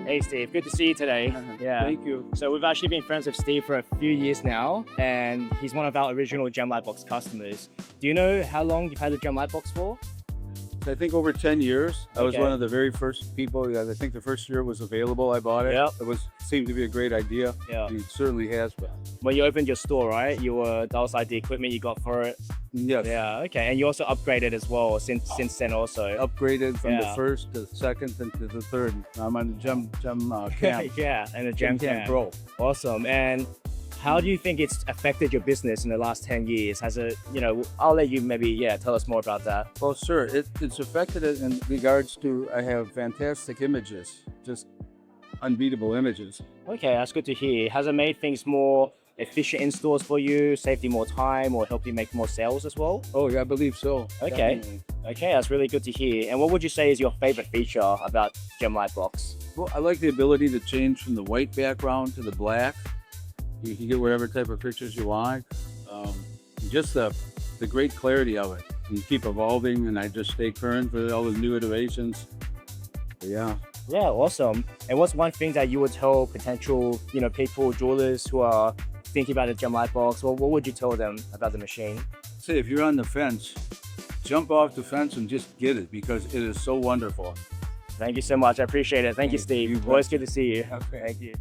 Hey Steve, good to see you today. Yeah. Thank you. So we've actually been friends with Steve for a few years now, and he's one of our original GemLightbox customers. Do you know how long you've had the GemLightbox for? I think over 10 years. I was Okay. one of the very first people. I think the first year it was available, I bought it. Yep. It seemed to be a great idea. Yeah. It certainly has been. When you opened your store, right? That was like the equipment you got for it. Yes. Yeah. Okay. And you also upgraded as well since then also. Upgraded from Yeah. the first to the second and to the third. I'm on the GemCam Yeah. And the GemCam Pro. Awesome. And how do you think it's affected your business in the last 10 years? Has it, I'll let you maybe, tell us more about that. Well, sure. It's affected it in regards to, I have fantastic images, just unbeatable images. Okay, that's good to hear. Has it made things more efficient in stores for you, saved you more time, or helped you make more sales as well? Oh, yeah, I believe so. Okay. Definitely. Okay, that's really good to hear. And what would you say is your favorite feature about GemLightbox? Well, I like the ability to change from the white background to the black. You can get whatever type of pictures you want. Just the great clarity of it. You keep evolving, and I just stay current with all the new innovations. But yeah. Yeah, awesome. And what's one thing that you would tell potential, people, jewelers who are thinking about a GemLightbox? Well, what would you tell them about the machine? Say, if you're on the fence, jump off the fence and just get it, because it is so wonderful. Thank you so much. I appreciate it. Thank you, Steve. You bet. Always good to see you. Okay. Thank you.